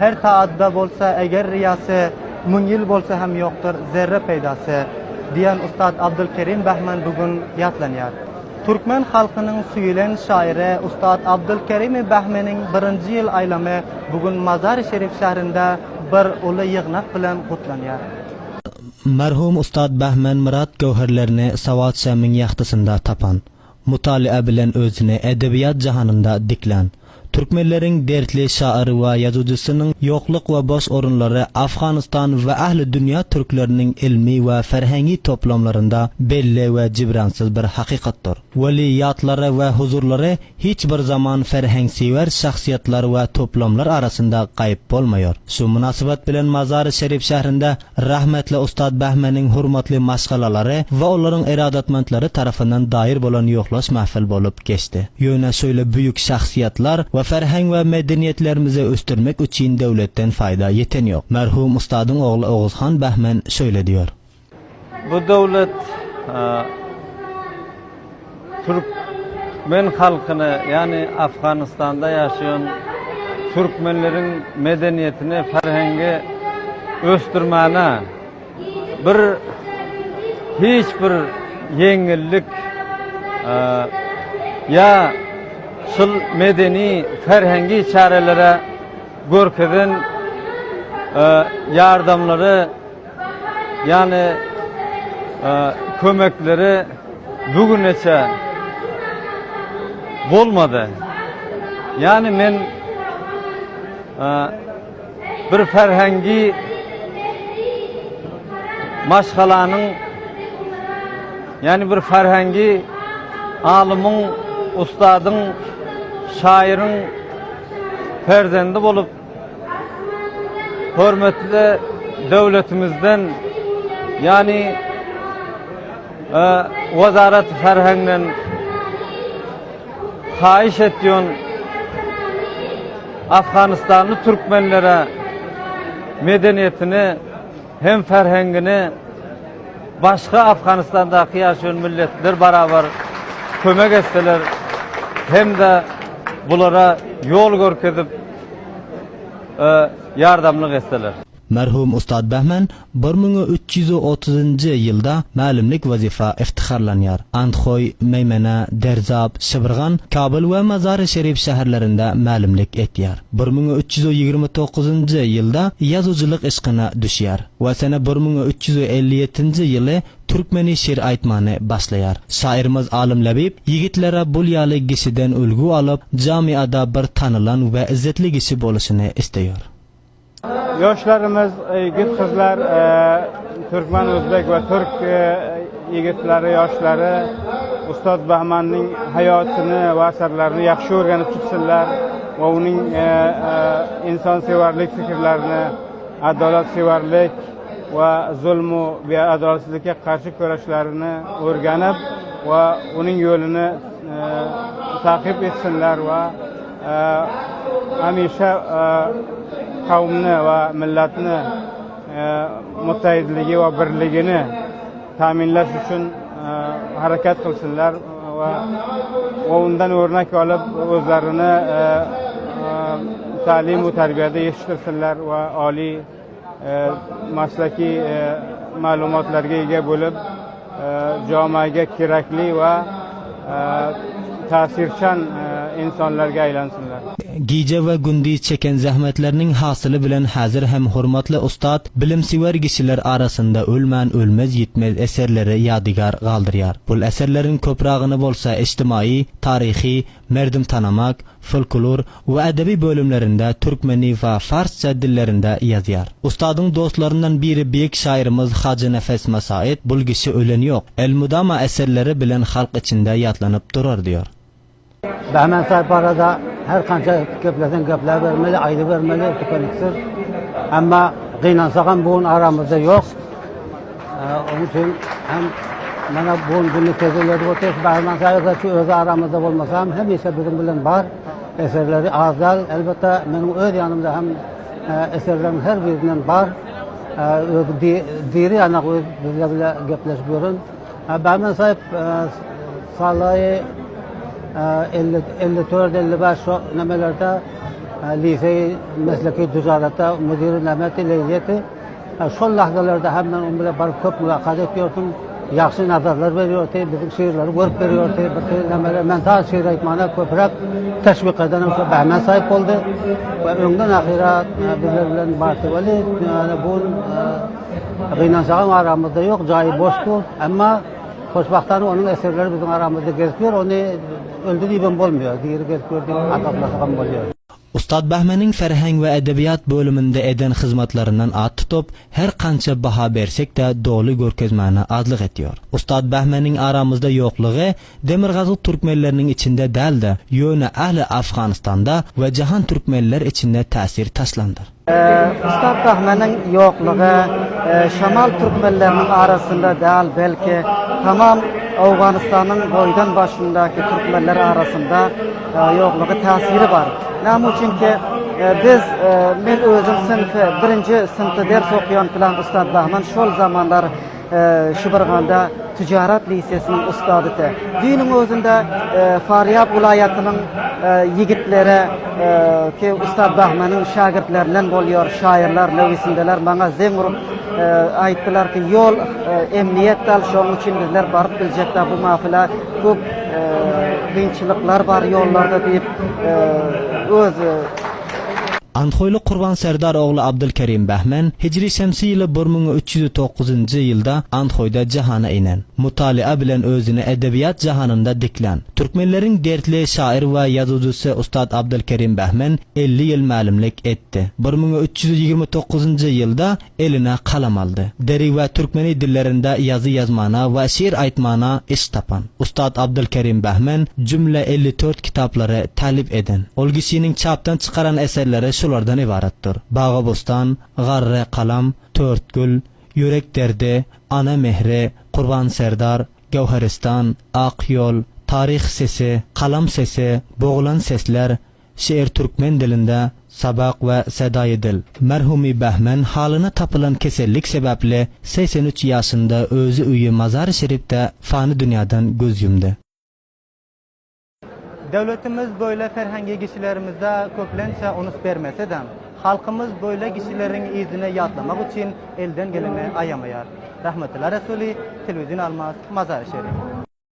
her taatda bolsa eger riyası 1000 yıl bolsa hem yoktur zerre peydası diyen Ustad Abdülkerim Bahman bugün yatlanyar. Türkmen halkının süyülen şairi Ustad Abdülkerim Bahman'ın 1. yıl aylamy bugün Mazar-ı Şerif şehrinde bir ulu yığnak bilen kutlanyar. Merhum Ustad Bahman Murat gövherlerini Savat Şam'ın yaxtasında tapan, mutali'a bilen özüni edebiyat jahanında diklen. Türkmenlerin dertli şairi ve yazıcısının yokluk ve boş orunları Afganistan ve ahli dünya Türklerinin ilmi ve ferhengi toplamlarında belli ve cibransız bir hakikattir. Veliyatları ve huzurları hiçbir zaman ferhengsever şahsiyetler ve toplamlar arasında kayıp olmuyor. Şu münasebet bilen Mazar-ı Şerif şehrinde rahmetli Ustad Bahman'ın hurmatli maşgalaları ve onların iradatmentleri tarafından dair bolan yoklaş mahfil bolup geçti. Yöne şöyle büyük şahsiyetler ve ferheng ve medeniyetlerimizi östürmek için devletten fayda yeten yok. Merhum Ustad'ın oğlu Oğuzhan Bahman şöyle diyor. Bu devlet Türkmen halkını yani Afganistan'da yaşayan Türkmenlerin medeniyetini, ferhengi östürmana hiçbir yengillik ya şıl medeni ferhengi çarelere görkeden yardımları yani kömekleri bugünçe olmadı. Yani men bir ferhengi maşgalanın yani bir ferhengi alimin, ustadın, şairin ferzendi bolup hürmetli devletimizden yani Vazarat-ı Ferheng'den hayiş ettiyon Afganistanlı Türkmenlere medeniyetini hem ferhengini başka Afganistan'daki yaşayan milletler beraber kömek etseler hem de bunlara yol görkezip yardımlık etseler. Merhum Ustad Bahman 1330 yılda malimlik vazifa iftiharlanyar. Antxoy, Meymana, Derzab, Şıbrgan, Kabul ve Mazar-ı Şerif şehirlerinde malimlik etiyar. 1329 yılda yazıcılık işkına düşüyar. Ve sene 1357 yılı Türkmeni şiir aytmanı başlayar. Şairimiz Alim Labib yigitlere bulyalı kişiden ulgu alıp camiada bir tanılan ve izzetli kişi boluşunu istiyor. Yoshlarimiz, yigit qizlar, Türkmen, O'zbek ve Türk yigitleri, yoshlari Ustad Bahmanning hayotini va asarlarini yaxshi o'rganib chiqsinlar va uning insonsevarlik fikrlarini, adolatsevarlik va zulm va beadolatsizlikka qarshi kurashlarini o'rganib va uning yo'lini ta'qib etsinlar va hamisha kavmini ve milletini muttahidligi ve birligini ta'minlash uchun harakat qilsinlar ve ondan örnek alıp o'zlarini ta'lim ve tarbiyada yetishtirsinlar ve oliy maslaki ma'lumotlarga ega bo'lib jamoaga kerakli ve ta'sirchan insonlarga aylansınlar. Gece ve gündüz çeken zahmetlerinin hasılı bilen hazır hem hurmatlı ustad bilimsever kişiler arasında ölmen ölmez yitmez eserleri yadigar kaldırıyor. Bu eserlerin köprağını bolsa içtimai, tarihi, merdim tanımak, folklor ve edebi bölümlerinde Türkmeni ve Farsça dillerinde yazıyor. Ustadın dostlarından biri büyük şairimiz Hacı Nefes Masaid bu kişi ölen yok. El-Mudama eserleri bilen halk içinde yatlanıp durur diyor. Bahman sahip arada her kanca köplerden köpler vermeli, ayrı vermeli, tükeniksir. Ama kıynansakan bugün aramızda yok. Onun için hem bana bugün günlük tezeleri ortaya Bahman sahip'de şu özü aramızda olmasam hem ise bizim bilen var. Eserleri azal, elbette benim öz yanımda hem eserlerin her birinden var. Diri anak bizle bile köpleşiyoruz. Bahman sahip salayı 54-55 nemelerde lise mesleki ticarette müdürü Mehmet Leyliyeti. Son lahzalarda hemen onunla barıp köp mülakat ediyordum. Yaxşı nazarlar veriyordu, bizim şiirleri görüp veriyordu. Ben ta şiir etmana köprek teşvik eden Behmen sahip oldu. Ve önden ahira bizlerle bartıvalı. Yani bu kıynançağın aramızda yok, cayı boştu. Ama hoşbahtane onun eserleri bizim aramızda geziyor, onu öldüğü ben olmuyor. Diğeri geziyor, adaplasıgan oluyor. Ustad Bahmen'in Ferheng ve Edebiyat bölümünde eden hizmetlerinden at tutup her kança baha bersek de dolu görkezmana azlık ediyor. Ustad Bahmen'in aramızda yokluğu Demirgazı Türkmenlerinin içinde değil de yönü ahli Afganistan'da ve cihan Türkmenler içinde tesir taşlandır. Ustad Bahmen'in yokluğu Şamal Türkmenlerinin arasında değil, belki tamam Afganistan'ın boydan başındaki Türkmenler arasında yokluğu tasiri var. Namun çünkü biz men özüm sınıfı, birinci sınıfta ders okuyan filan Ustad Bahman şol zamanlar Şıbırganda Ticaret Lisesi'nin ustadıdı. Düğünün özünde Faryab vilayetinin yigitlere ki Ustad Bahman'ın şagirdlerinden oluyor, şairler, nevisindeler bana zemrup ayttılar ki yol emniyet dal, şunun için bizler barıp bilecekler bu mafila çok kıyınçılıklar var yollarda deyip öz Anthoylu Qurban Serdar oğlu Abdülkerim Behmen Hicri Şemsi yılı 1309 yılda Anthoyda cihana inen. Mutalia bilen özünü edebiyat cihanında diklen. Türkmenlerin dertli şair ve yazıcısı Ustad Abdülkerim Behmen 50 yıl malimlik etti. 1329 yılda eline kalam aldı. Deri ve Türkmeni dillerinde yazı yazmana ve şiir aytmana iş tapan. Ustad Abdülkerim Behmen cümle 54 kitapları talip eden. Olgisi'nin çaptan çıkaran eserleri şulardan ibarettir. Bağı Bostan, Garre Kalam, Törtgül, Yürek Derdi, Ana Mehri, Qurban Serdar, Gevheristan, Ak Yol, Tarih Sesi, Kalam Sesi, Boğulan Sesler, Şiir Türkmen dilinde, Sabak ve Sedai Dil. Merhumi Behmen halına tapılan kesellik sebeple 83 yaşında özü üyü Mazar-ı Şerif'te fani dünyadan göz yumdu. Devletimiz böyle ferhangi kişilerimizde köplençe unut vermese de halkımız böyle kişilerin izine yatlamak için elden geleni ayamayar. Rahmetullah Resulü Televizyon Almaz Mazar-ı Şerif.